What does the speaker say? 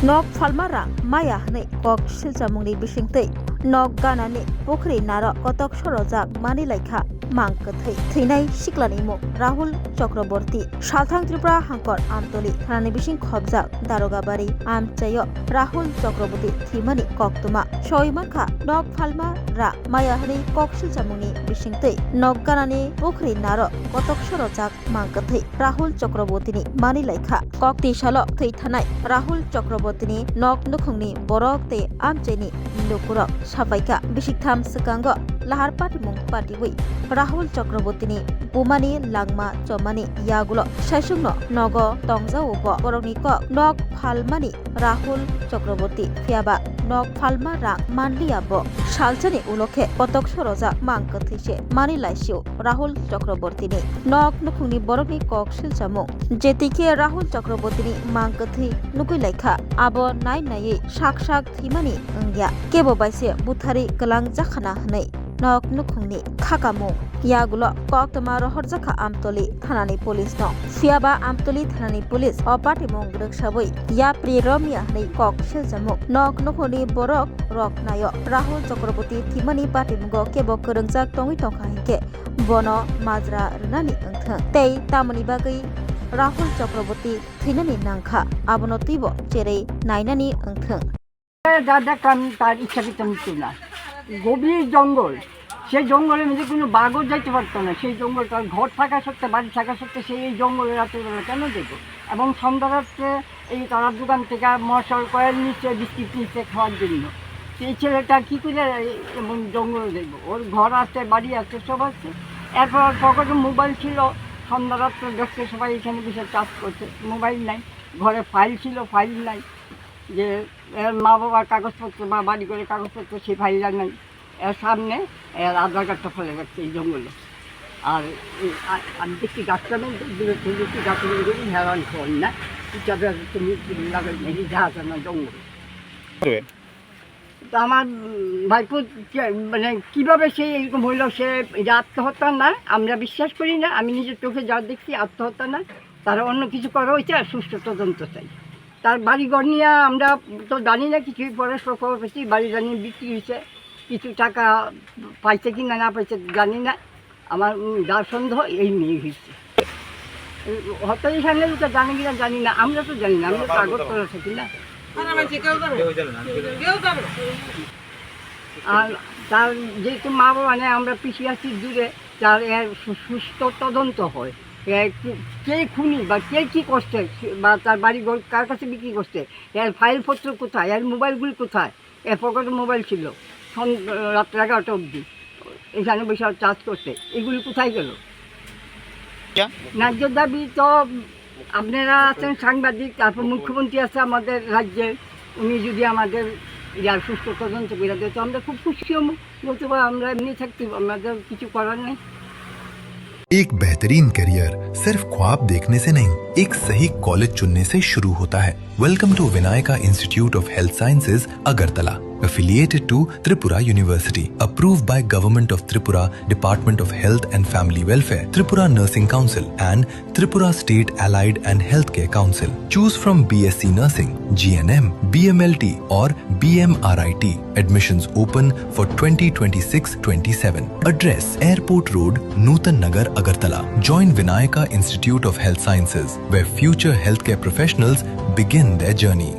Nok Phalmara Maya Hne Kok Silchamungni Bisingtei Nok Ganani Pokri Naro Kotok Sorajak Manilaikha Mangkwthwi Thinai Siklani Mo Rahul Chakraborty Salthang Tripura Hangkor Amtali Thanani Bising Khobjak Darogabari Amchayo Rahul Chakraborty Thimani Koktuma Soi Mankha Nok Phalmara Maya Hne Kok Silchamungni Bisingtei Nok Ganani Pokri Naro Kotok Sorajak Mangkwthwi Rahul Chakraborty ni Manilaikha Kokti Salo Thwi Thanai Rahul Chakraborty Nok Nukhungni Borok te Amchaini Lukurok Safaika Bishiktham Sekango Lahar Patimung Patiwi Rahul Chakraborty Bumani Langma Chomani Yagulo Saisungno Nogo Tongjaubo Borokni Kok Nok Phalmani Rahul Chakraborty Fiaba Nok Phalmara Manliabo Salchani Ulokhe Kotok Sorajak Mangkwthwi se Manilaisio Rahul Chakraborty Nok Nukhungni Borokni Kok Silchamung Jetike Rahul Chakraborty Mangkwthwi Nukuilaikha Abo Nai Nai Sak Sak Thimani Ngya Kebo Baise Buthari Kalang Jakhana Hnei Nok Nukhungni Khakamo Yagulo Koktama Rohorjaka Amtoli Thanani Police no Fiaba Amtoli Thanani Police Opatimung Rukshaboi Ya Priromia Hnei Kok Silchamung Nok Nukhuni Borok Rok Nayo Rahul Chakraborty Thimani Patimungo Kebo Korungjak Tongi Tongkha Hingke Bono Majra Rnani Engthang Tei Tamani Bagai Rahul Chakraborty Thinani Nangkha Abono Tibo Cherei Nainani Engthang দাদা কাম তার ইচ্ছাকৃত মৃত্যু না গভীর জঙ্গল সেই জঙ্গলের মধ্যে কোনো বাঘও যাইতে পারতো না সেই জঙ্গল তার ঘর থাকা সত্ত্বে বাড়ি থাকা সত্ত্বে সেই এই জঙ্গলে রাত্রেবেলা কেন দেবো এবং সন্ধ্যা রাত্রে এই তারার দোকান থেকে মশাল কয়েল নিচ্ছে বিস্কিট নিচ্ছে খাওয়ার জন্য সেই ছেলেটা কী করে এমন জঙ্গলে দেখবো ওর ঘর আছে বাড়ি আছে সব আছে এরপর পকেটে মোবাইল ছিল সন্ধ্যা রাত্রে দেখতে সবাই এখানে বসে চাষ করছে মোবাইল নাই ঘরে ফাইল ছিল ফাইল নাই যে মা বাবার কাগজপত্র বা বাড়ি করে কাগজপত্র সেই ফাইলটা নাই এর সামনে এর আধার কার্ডটা ফেলে রাখছে এই জঙ্গলে আর আমি দেখছি গাছটা নেই দেখছি গাছটা হেরান করি না হিসাবে তুমি লাগাই যা আছে না জঙ্গলে তো আমার ভাইপো মানে কীভাবে সে এরকম হইল সে এটা আত্মহত্যা না আমরা বিশ্বাস করি না আমি নিজের চোখে যা দেখছি আত্মহত্যা না তারা অন্য কিছু করা হয়েছে আর সুষ্ঠু তদন্ত চাই তার বাড়িঘর নিয়ে আমরা তো জানি না কিছুই পরস্পর খবর পেয়েছি বাড়ি জানিয়ে বিক্রি হয়েছে কিছু টাকা পাইছে কি না পাইছে জানি না আমার যার সন্দেহ এই মেয়ে হয়েছে হয়তো এখানে তো জানি কিনা জানি না আমরা তো জানি না আমরা কাগজ করা থাকি না আর তার যেহেতু মা বাবা মানে আমরা পিছিয়ে আছি দূরে তার এর সুস্থ তদন্ত হয় কে খুনি বা কে কী করছে বা তার বাড়ি কার কাছে বিক্রি করছে এর ফাইলপত্র কোথায় এর মোবাইলগুলি কোথায় এর পকেটে মোবাইল ছিল রাত্রে 11টা অবধি এখানে বসে চার্জ করতে এগুলি কোথায় গেল ন্যায্য দাবি তো আপনারা আছেন সাংবাদিক তারপর মুখ্যমন্ত্রী আছে আমাদের রাজ্যের উনি যদি আমাদের যার সুস্থ তদন্ত করে দেয় তো আমরা খুব খুশি হব বলতে পারি আমরা এমনি থাকতে আমাদের কিছু করার নেই एक बेहतरीन करियर सिर्फ ख्वाब देखने से नहीं एक सही कॉलेज चुनने से शुरू होता है welcome to Vinayaka institute of health sciences Agartala affiliated to Tripura University approved by Government of Tripura Department of Health and Family Welfare Tripura Nursing Council and Tripura State Allied and Healthcare Council choose from BSc Nursing GNM BMLT or BMRIT admissions open for 2026-27 address Airport Road Nutan Nagar Agartala join Vinayaka Institute of Health Sciences where future healthcare professionals begin their journey